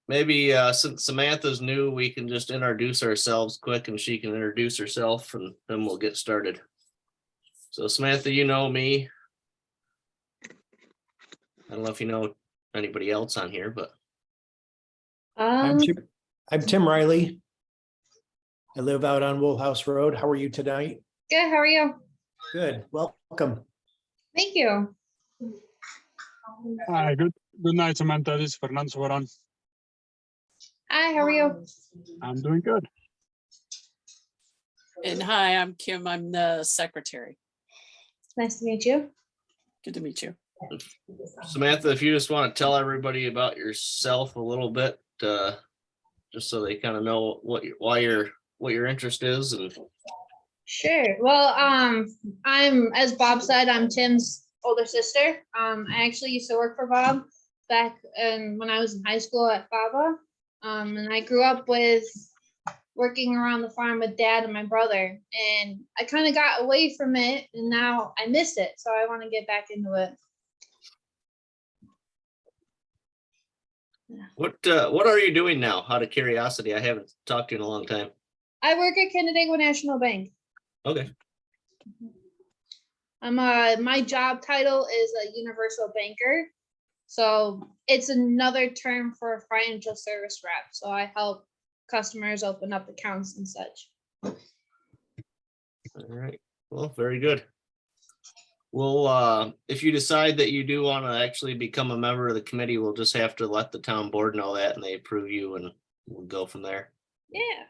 maybe since Samantha's new, we can just introduce ourselves quick and she can introduce herself and then we'll get started. So Samantha, you know me. I don't know if you know anybody else on here, but I'm Tim Riley. I live out on Woolhouse Road. How are you tonight? Good, how are you? Good, welcome. Thank you. Hi, good night, Samantha. This is Fernando Soberan. Hi, how are you? I'm doing good. And hi, I'm Kim. I'm the secretary. Nice to meet you. Good to meet you. Samantha, if you just want to tell everybody about yourself a little bit, just so they kind of know what your interest is. And Sure. Well, I'm, as Bob said, I'm Tim's older sister. I actually used to work for Bob back when I was in high school at FABA. And I grew up with working around the farm with Dad and my brother. And I kind of got away from it and now I miss it. So I want to get back into it. what are you doing now? Out of curiosity, I haven't talked to you in a long time. I work at Canandaigua National Bank. Okay. My job title is a universal banker. So it's another term for a financial service rep. So I help customers open up accounts and such. All right. Well, very good. Well, if you decide that you do want to actually become a member of the committee, we'll just have to let the town board know that and they approve you and we'll go from there. Yeah.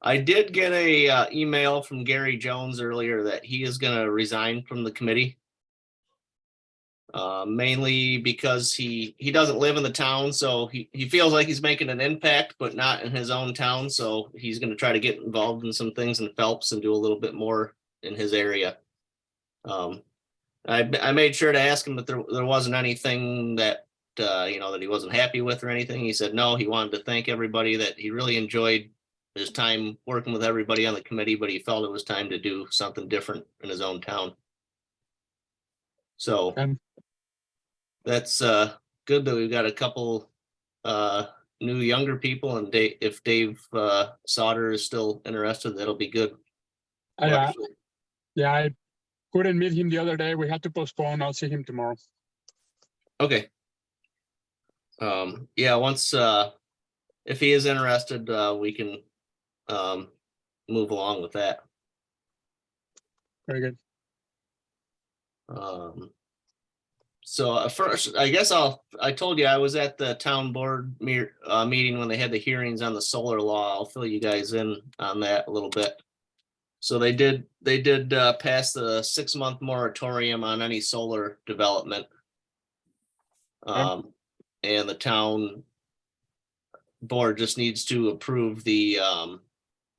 I did get a email from Gary Jones earlier that he is going to resign from the committee. Mainly because he doesn't live in the town, so he feels like he's making an impact, but not in his own town. So he's going to try to get involved in some things in Phelps and do a little bit more in his area. I made sure to ask him that there wasn't anything that that he wasn't happy with or anything. He said no, he wanted to thank everybody, that he really enjoyed his time working with everybody on the committee, but he felt it was time to do something different in his own town. So that's good that we've got a couple new younger people, and if Dave Sauter is still interested, that'll be good. Yeah, I couldn't meet him the other day. We had to postpone. I'll see him tomorrow. Okay. Yeah, once if he is interested, we can move along with that. Very good. So first, I guess I told you I was at the town board meeting when they had the hearings on the solar law. I'll fill you guys in on that a little bit. So they did pass the 6-month moratorium on any solar development. And the town board just needs to approve the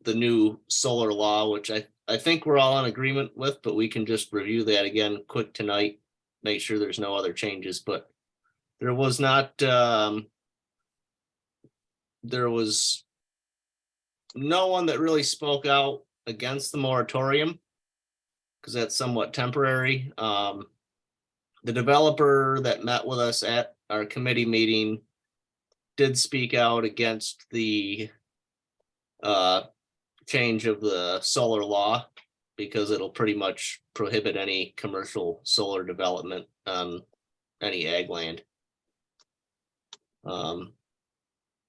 new solar law, which I think we're all in agreement with, but we can just review that again quick tonight, make sure there's no other changes. But there was not there was no one that really spoke out against the moratorium, because that's somewhat temporary. The developer that met with us at our committee meeting did speak out against the change of the solar law, because it'll pretty much prohibit any commercial solar development on any ag land.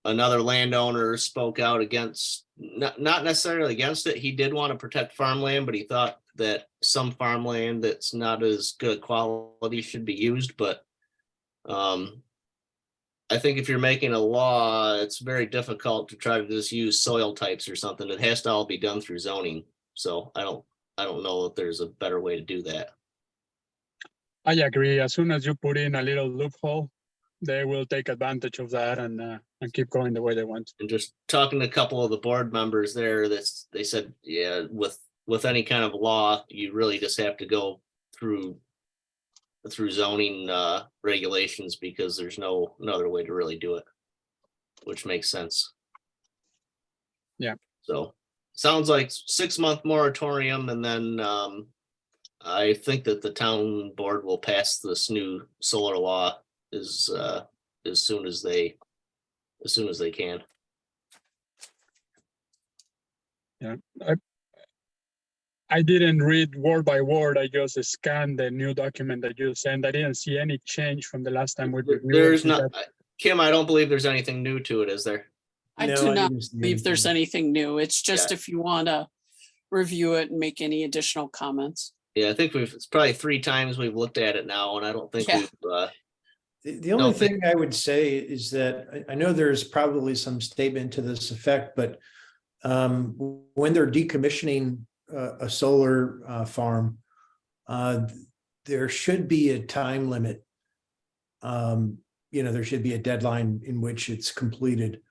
Another landowner spoke out against, not necessarily against it. He did want to protect farmland, but he thought that some farmland that's not as good quality should be used. But I think if you're making a law, it's very difficult to try to just use soil types or something. It has to all be done through zoning. So I don't know if there's a better way to do that. I agree. As soon as you put in a little loophole, they will take advantage of that and keep going the way they want. And just talking to a couple of the board members there, they said, yeah, with any kind of law, you really just have to go through zoning regulations, because there's no other way to really do it, which makes sense. Yeah. So sounds like 6-month moratorium, and then I think that the town board will pass this new solar law as soon as they can. Yeah, I didn't read word by word. I just scanned the new document that you sent. I didn't see any change from the last time we reviewed it. There's Is not, that- Kim, I don't believe there's anything new to it, is there? I No, do not didn't see believe there's anything new. It's just Yeah. if you want to review it and make any additional comments. Yeah, I think it's probably 3 times we've looked at it now, and I don't think Yeah. we've, The only No, thing I would say is that I know there's probably some statement to this effect, but when they're decommissioning a solar farm, there should be a time limit. There should be a deadline in which it's completed.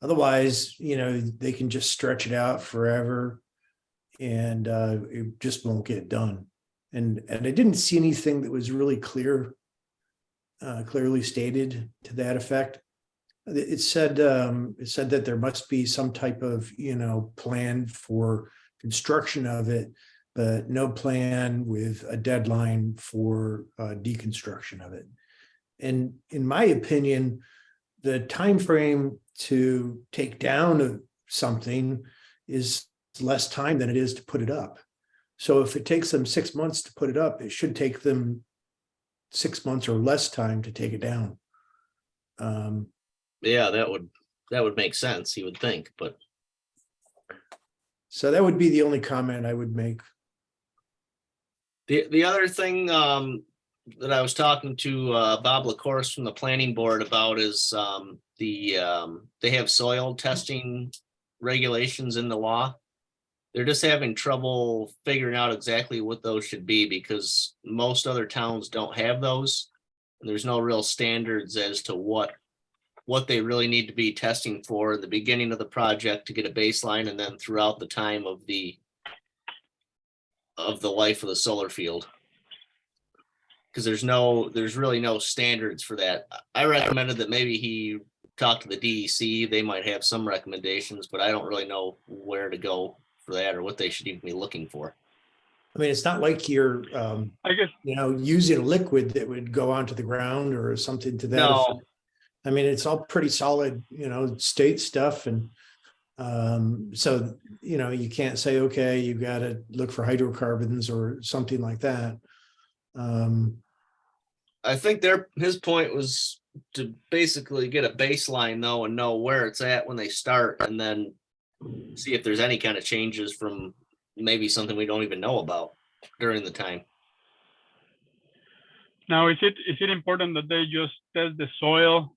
Otherwise, they can just stretch it out forever and it just won't get done. And I didn't see anything that was really clearly stated to that effect. It said that there must be some type of, plan for construction of it, but no plan with a deadline for deconstruction of it. And in my opinion, the time frame to take down something is less time than it is to put it up. So if it takes them 6 months to put it up, it should take them 6 months or less time to take it down. yeah, that would make sense, you would think, but So that would be the only comment I would make. the other thing that I was talking to Bob LaCourse from the planning board about is they have soil testing regulations in the law. They're just having trouble figuring out exactly what those should be because most other towns don't have those. And there's no real standards as to what they really need to be testing for in the beginning of the project to get a baseline and then throughout the time of the life of the solar field. Because there's really no standards for that. I recommended that maybe he talk to the DEC. They might have some recommendations, but I don't really know where to go for that or what they should even be looking for. I mean, it's not like you're, I guess using a liquid that would go onto the ground or something to that No. effect. I mean, it's all pretty solid, state stuff. And so, you can't say, okay, you got to look for hydrocarbons or something like that. I think his point was to basically get a baseline though and know where it's at when they start and then see if there's any kind of changes from maybe something we don't even know about during the time. now is it important that they just test the soil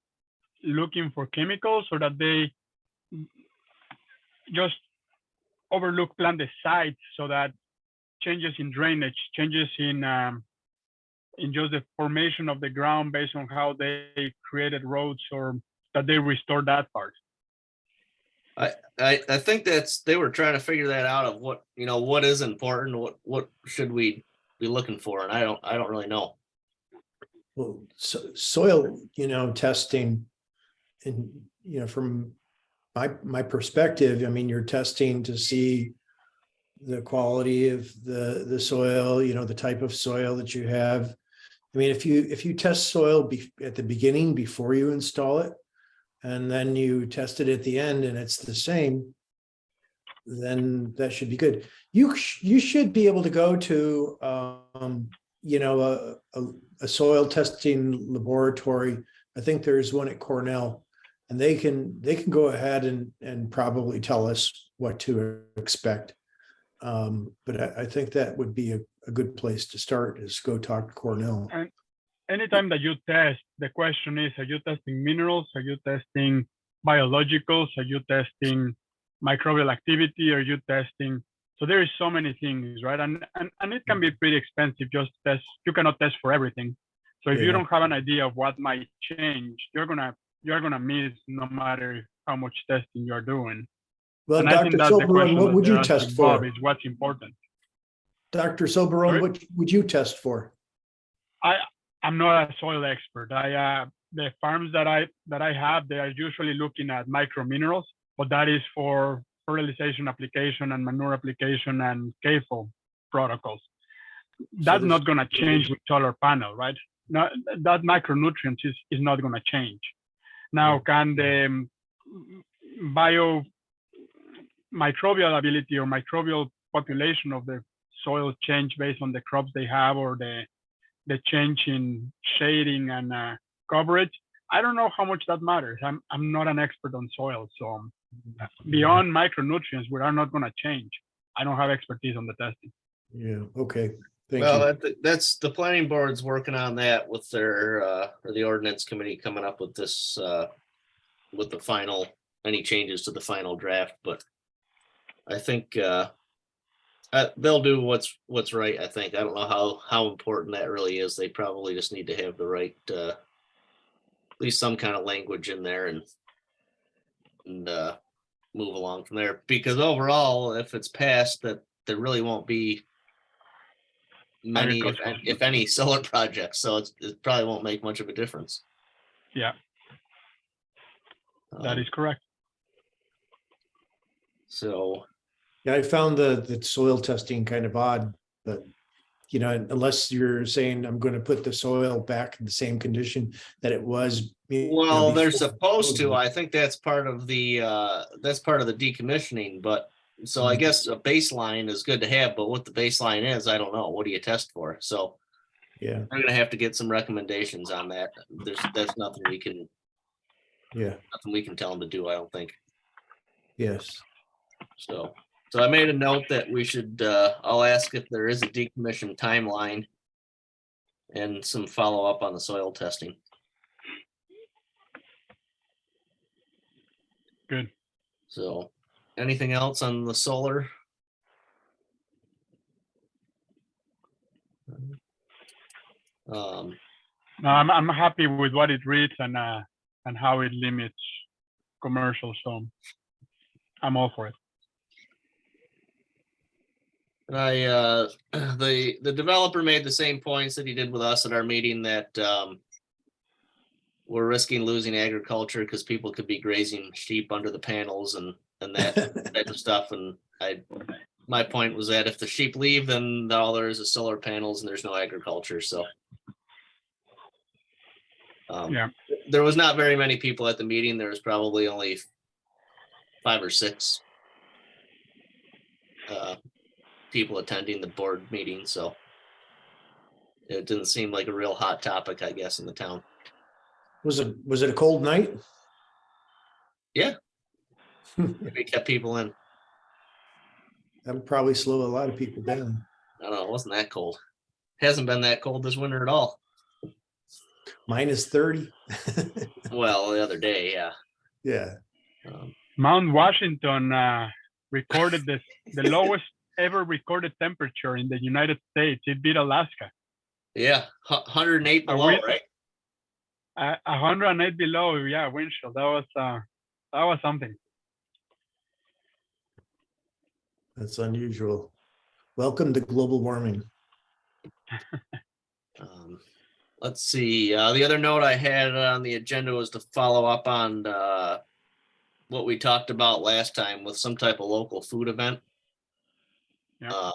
looking for chemicals, or that they just plant the site so that changes in drainage, changes in just the formation of the ground based on how they created roads, or that they restore that part? I think they were trying to figure that out of what is important, what should we be looking for, and I don't really know. Well, soil, testing, and from my perspective, I mean, you're testing to see the quality of the soil, the type of soil that you have. I mean, if you test soil at the beginning before you install it, and then you test it at the end and it's the same, then that should be good. You should be able to go to a soil testing laboratory. I think there's one at Cornell, and they can go ahead and probably tell us what to expect. But I think that would be a good place to start, is go talk to Cornell. And anytime that you test, the question is, are you testing minerals? Are you testing biologicals? Are you testing microbial activity? Are you testing? So there is so many things, right? And it can be pretty expensive just to test. You cannot test for everything. So if you Yeah. don't have an idea of what might change, you're gonna miss no matter how much testing you're doing. Well, And I Dr. think that's the Silberon, question what that would you they're test asking Bob, for? is what's important. Dr. Silberon, Sorry? what would you test for? I'm not a soil expert. The farms that I have, they are usually looking at micro minerals, but that is for fertilization application and manure application and CAFO protocols. That's there's- not going to change with solar panel, right? not that macronutrients is not going to change. Now, can the microbial ability or microbial population of the soil change based on the crops they have, or the change in shading and coverage? I don't know how much that matters. I'm not an expert on soil, so beyond micronutrients, we are not going to change. I don't have expertise on the testing. Yeah, okay, thank Well, you. that's the planning board's working on that with their, or the ordinance committee coming up with this, with the final, any changes to the final draft, but I think, they'll do what's right, I think. I don't know how important that really is. They probably just need to have the right, at least some kind of language in there and move along from there. Because overall, if it's passed, that there really won't be many, if any, solar projects. So it probably won't make much of a difference. Yeah, that is correct. So, Yeah, I found the soil testing kind of odd, but you know, unless you're saying I'm going to put the soil back in the same condition that it was. well, they're before. supposed to. I think that's part of the decommissioning, but so I guess a baseline is good to have, but what the baseline is, I don't know. What do you test for? So Yeah, I'm gonna have to get some recommendations on that. That's nothing we can tell them to do, I don't think. yes. So I made a note that we should, I'll ask if there is a decommission timeline and some follow-up on the soil testing. Good. So, anything else on the solar? No, I'm happy with what it reads and how it limits commercial. So I'm all for it. The developer made the same points that he did with us at our meeting, that we're risking losing agriculture because people could be grazing sheep under the panels and that type of stuff. And my point was that if the sheep leave, then all there is solar panels and there's no agriculture. So Yeah. there was not very many people at the meeting. There was probably only 5 or 6 people attending the board meeting, so it didn't seem like a real hot topic, I guess, in the town. Was it a cold night? Yeah. Maybe kept people in. That would probably slow a lot of people down. I don't know, it wasn't that cold. Hasn't been that cold this winter at all. Minus 30. Well, the other day, yeah. Yeah. Mount Washington recorded the lowest ever recorded temperature in the United States. It beat Alaska. Yeah, 108 below, right? 108 below, yeah, wind chill. That was something. That's unusual. Welcome to global warming. Let's see. The other note I had on the agenda was to follow up on what we talked about last time with some type of local food event. Yeah.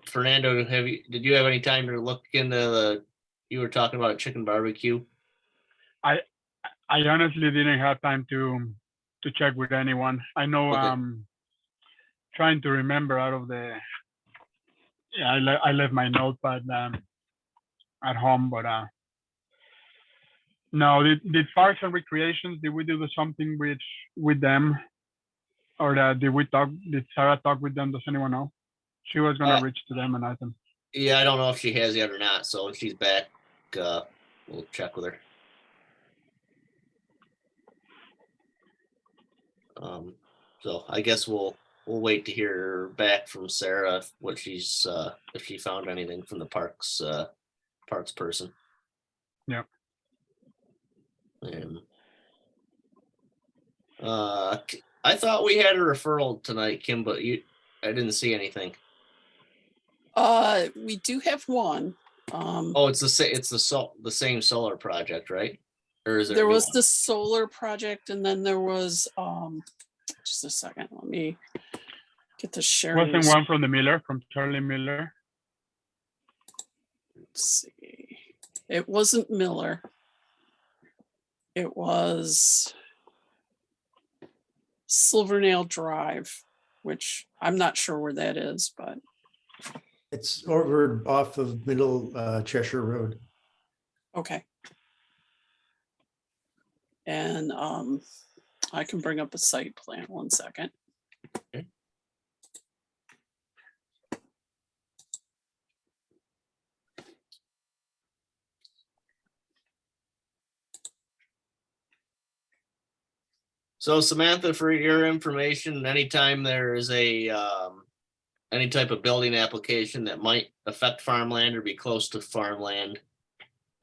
Fernando, did you have any time to look into you were talking about a chicken barbecue? I honestly didn't have time to check with anyone. I know. Okay. Trying to remember out of the. Yeah, I left my notepad at home, but no. Did Parks and Recreations? Did we do something with them, or did Sarah talk with them? Does anyone know? She was gonna reach to them and ask them. Yeah, I don't know if she has yet or not. So if she's back, we'll check with her. So I guess we'll wait to hear back from Sarah what she's if she found anything from the parks person. Yeah. And I thought we had a referral tonight, Kim, but I didn't see anything. We do have one. Oh, it's the same solar project, right? Or is There was the solar project, and then there was just a second. Let me get the sharing. Wasn't one from Charlie Miller? let's see. It wasn't Miller. It was Silvernail Drive, which I'm not sure where that is, but It's over off of Middle Cheshire Road. okay. And I can bring up a site plan, 1 second. Okay. So Samantha, for your information, anytime there is a any type of building application that might affect farmland or be close to farmland,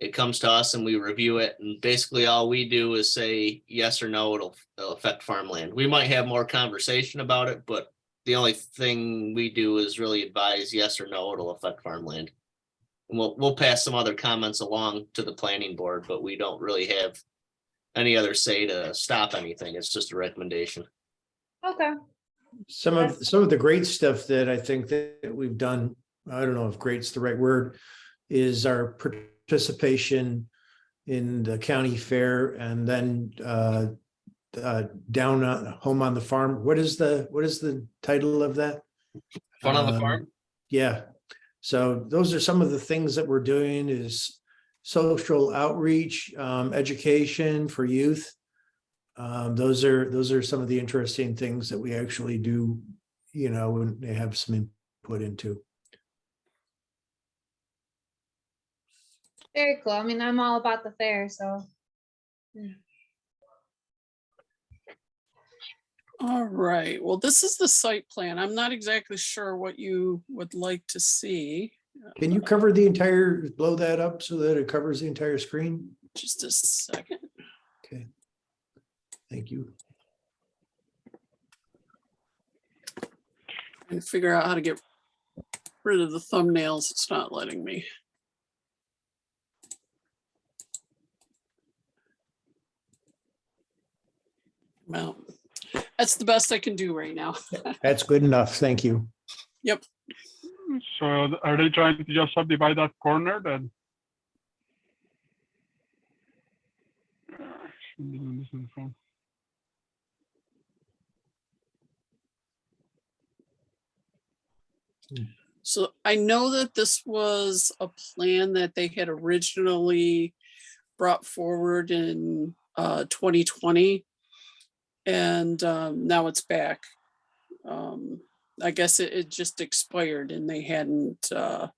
it comes to us and we review it, and basically all we do is say yes or no, it'll affect farmland. We might have more conversation about it, but the only thing we do is really advise yes or no, it'll affect farmland. And we'll pass some other comments along to the planning board, but we don't really have any other say to stop anything. It's just a recommendation. Okay. Some of the great stuff that I think that we've done, I don't know if great's the right word, is our participation in the county fair, and then down on Home on the Farm. What is the title of that? Fun on the farm. Yeah. So those are some of the things that we're doing, is social outreach, education for youth. Those are some of the interesting things that we actually do, you know, and they have some input into. Very cool. I mean, I'm all about the fair, so. All right, well, this is the site plan. I'm not exactly sure what you would like to see. Can you cover the entire, blow that up so that it covers the entire screen? Just a second. Okay. Thank you. And figure out how to get rid of the thumbnails. It's not letting me. Well, that's the best I can do right now. That's good enough. Thank you. Yep. So are they trying to just subdivide that corner then? Shouldn't be doing this on the phone. So I know that this was a plan that they had originally brought forward in 2020. And now it's back. I guess it just expired and they hadn't done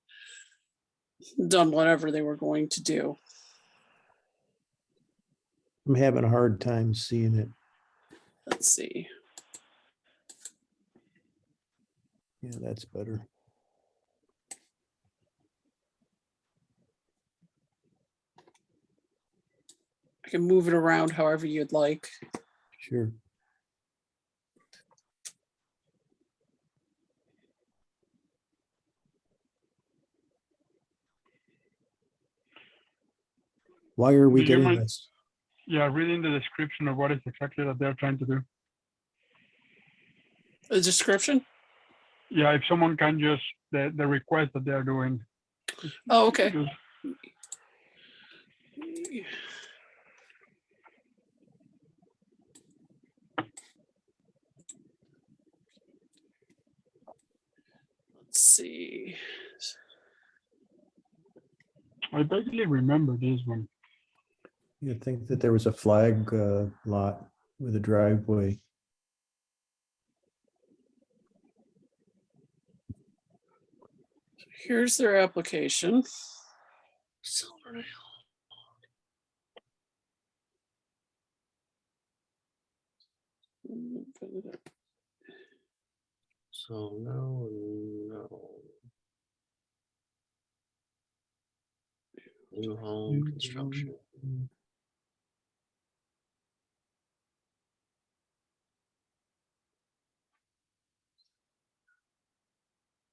whatever they were going to do. I'm having a hard time seeing it. Let's see. Yeah, that's better. I can move it around however you'd like. Sure. Why are we Do you getting mind- this? Yeah, reading the description of what is exactly that they're trying to do. A description? Yeah, if someone can just, the request that they're doing. Oh, okay. Just- Let's see. I vaguely remember this one. You'd think that there was a flag lot with a driveway. Here's their application. Silvernail. So no. New home construction.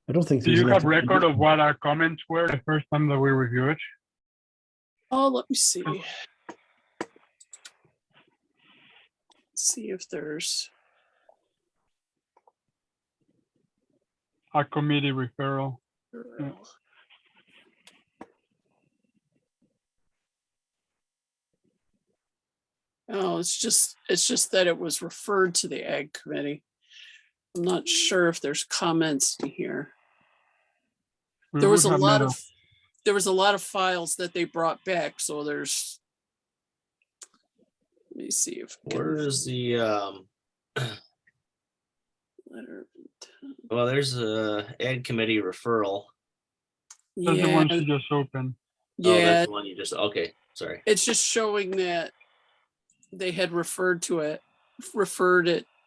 I don't think Do there's you have enough- record of what our comments were the first time that we review it? Oh, let me see. See if there's. A committee referral. Yeah. Oh, it's just that it was referred to the Ag Committee. I'm not sure if there's comments in here. We There was would a have lot met of, there was a lot of files that they brought back, so there's. Let me see if. I can Where is the, letter of intent. well, there's a Ed Committee referral. That's the Yeah, one she just opened. Oh, yeah, that's the one you just, okay, sorry. it's just showing that they had referred it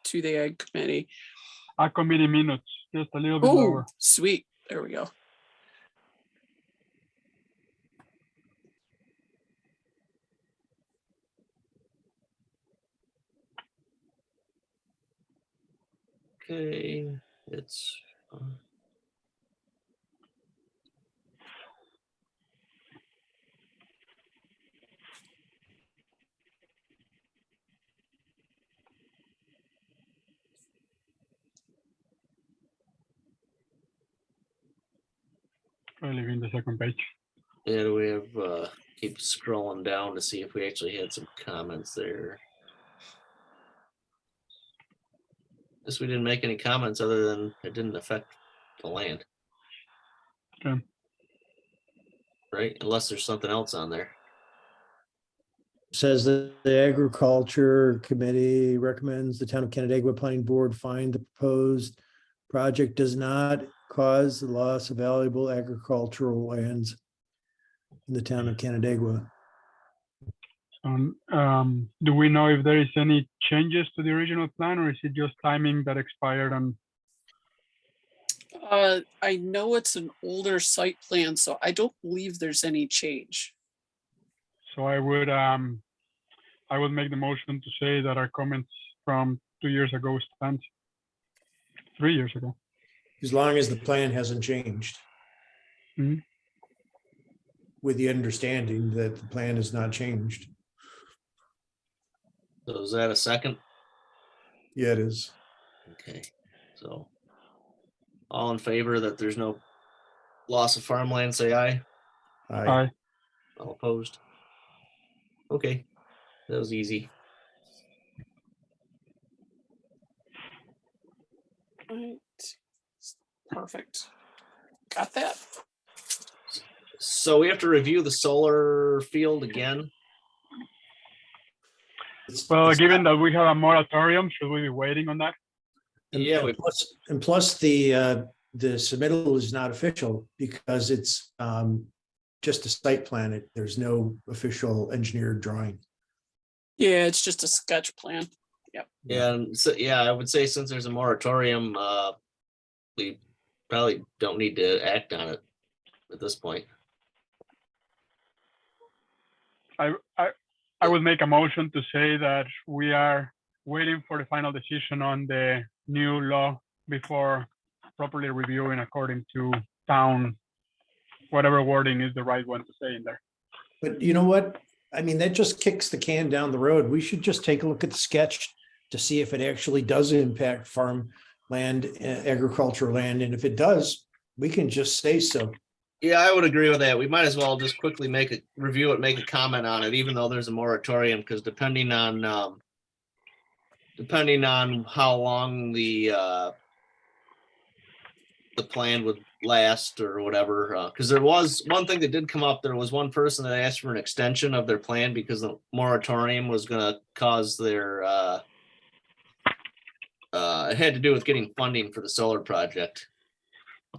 to the Ag Committee. A committee minutes, just a little bit Oh, lower. sweet. There we go. Okay, it's. Probably in the second page. Yeah, we have, keep scrolling down to see if we actually had some comments there. Guess we didn't make any comments other than it didn't affect the land. Okay. Right, unless there's something else on there. Says that the Agriculture Committee recommends the Town of Canandaigua Planning Board find the proposed project does not cause the loss of valuable agricultural lands in the Town of Canandaigua. Do we know if there is any changes to the original plan, or is it just timing that expired on? I know it's an older site plan, so I don't believe there's any change. So I would make the motion to say that our comments from 2 years ago stand. 3 years ago. As long as the plan hasn't changed. Mhm. With the understanding that the plan has not changed. So is that a second? Yeah, it is. Okay, so. All in favor that there's no loss of farmland, say aye. Aye. All opposed? Okay, that was easy. Right. Perfect. Got that. So we have to review the solar field again. Well, It's given that we have a moratorium, should we be waiting on that? Yeah, we, plus the submittal is not official because it's just a site plan. There's no official engineered drawing. Yeah, it's just a sketch plan. yeah, and so, yeah, I would say since there's a moratorium, we probably don't need to act on it at this point. I would make a motion to say that we are waiting for the final decision on the new law before properly reviewing according to town, whatever wording is the right one to say in there. But you know what? I mean, that just kicks the can down the road. We should just take a look at the sketch to see if it actually does impact farm land, agricultural land. And if it does, we can just say so. Yeah, I would agree with that. We might as well just quickly review it, make a comment on it, even though there's a moratorium, because depending on how long the plan would last or whatever, because there was one thing that did come up. There was one person that asked for an extension of their plan because the moratorium was gonna cause their it had to do with getting funding for the solar project.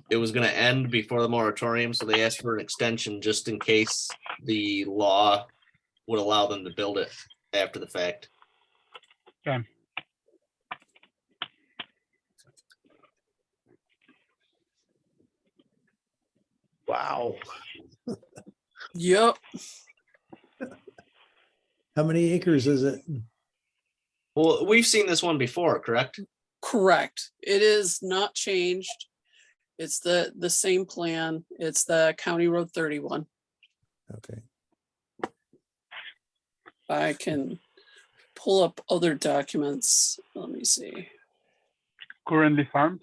It was going to end before the moratorium, so they asked for an extension just in case the law would allow them to build it after the fact. Okay. Wow. Yep, How many acres is it? Well, we've seen this one before, correct? correct. It is not changed. It's the same plan. It's the County Road 31. Okay. I can pull up other documents. Let me see. Currently farmed.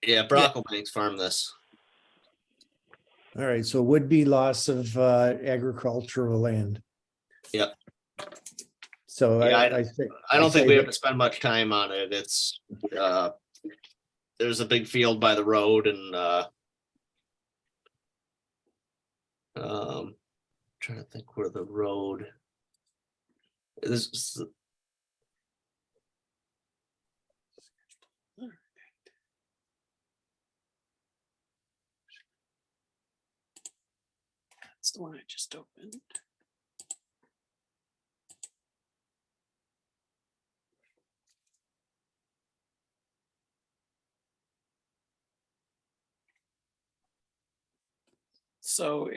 Yeah, Brocklebank's farm this. All right. So would be loss of agricultural land. Yep. So Yeah, I think. I don't think say we have that- to spend much time on it. It's, there's a big field by the road and, trying to think where the road is. That's the one I just opened. So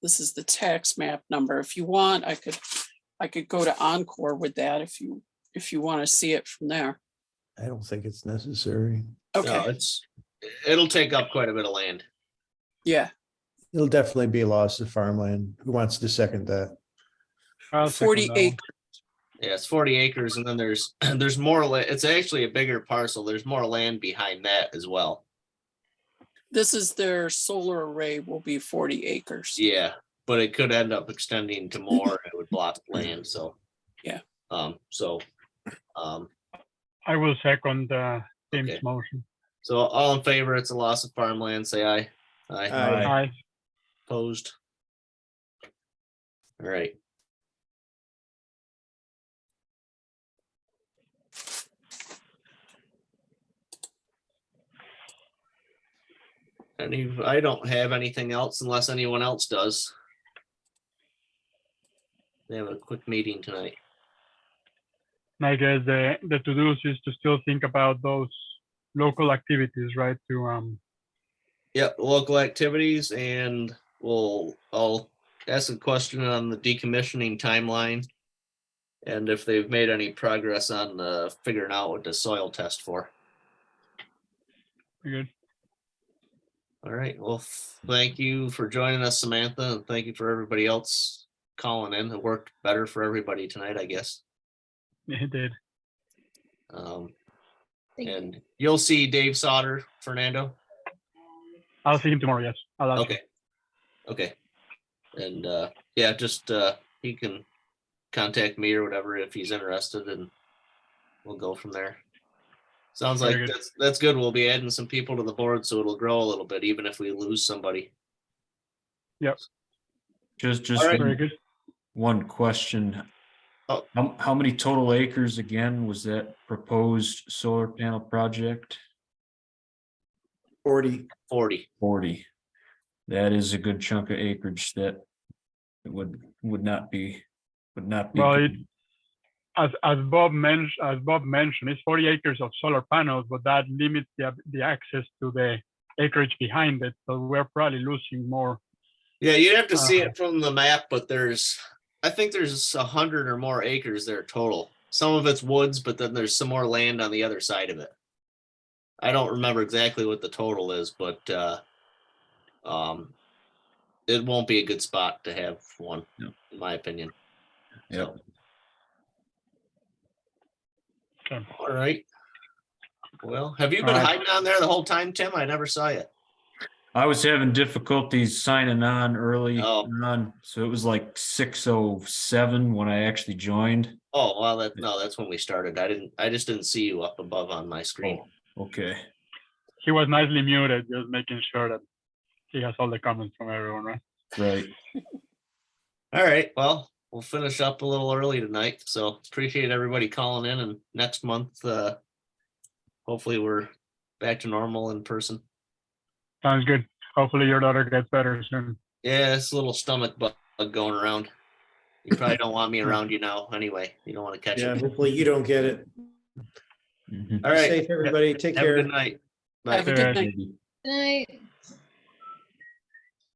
this is the tax map number. If you want, I could go to Encore with that if you want to see it from there. I don't think it's necessary. No, Okay, it'll take up quite a bit of land. yeah, It'll definitely be a loss of farmland. Who wants to second that? I'll second 40 that one. acres. Yeah, it's 40 acres and then there's, there's more, it's actually a bigger parcel. There's more land behind that as well. This is their solar array will be 40 acres. Yeah, but it could end up extending to more. It would block land, so. Yeah. So, I will second Tim's Okay. motion. so all in favor, it's a loss of farmland, say aye. Aye, Aye. Aye. opposed. All right. I don't have anything else unless anyone else does. They have a quick meeting tonight. I guess the to-dos is to still think about those local activities, right? Yep, local activities and I'll ask a question on the decommissioning timeline. And if they've made any progress on figuring out what the soil test for. Good. All right, well, thank you for joining us, Samantha, and thank you for everybody else calling in. It worked better for everybody tonight, I guess. It did. Thank you. And you'll see Dave Sauter, Fernando. I'll see him tomorrow. Yes. I'll ask him. Okay. Okay. And yeah, just he can contact me or whatever if he's interested and we'll go from there. Sounds like Very good. that's good. We'll be adding some people to the board so it'll grow a little bit, even if we lose somebody. Just All right. Very good. one question. Oh. How many total acres again was that proposed solar panel project? 40. 40. 40. That is a good chunk of acreage that it would not be Well, good. as Bob mentioned, it's 40 acres of solar panels, but that limits the access to the acreage behind it. So we're probably losing more. Yeah, you'd have to see it from the map, but I think there's 100 or more acres there total. Some of it's woods, but then there's some more land on the other side of it. I don't remember exactly what the total is, but it won't be a good spot to have one, No. in my opinion. Yep. Okay. All right. Well, have you been All right. hiding on there the whole time, Tim? I never saw you. I was having difficulties signing on early Oh. on, so it was like 6:07 when I actually joined. Oh, well, that's when we started. I just didn't see you up above on my screen. Oh, okay. He was nicely muted, just making sure that he has all the comments from everyone, right? Right. All right, well, we'll finish up a little early tonight, so appreciate everybody calling in and next month, hopefully we're back to normal in person. Sounds good. Hopefully your daughter gets better soon. Yeah, it's a little stomach bug going around. You probably don't want me around you now anyway. You don't want to catch Yeah, it. hopefully you don't get it. Mhm. All right, Safe, everybody. Take have a care. good night. Bye. Have a Good good night. Good night.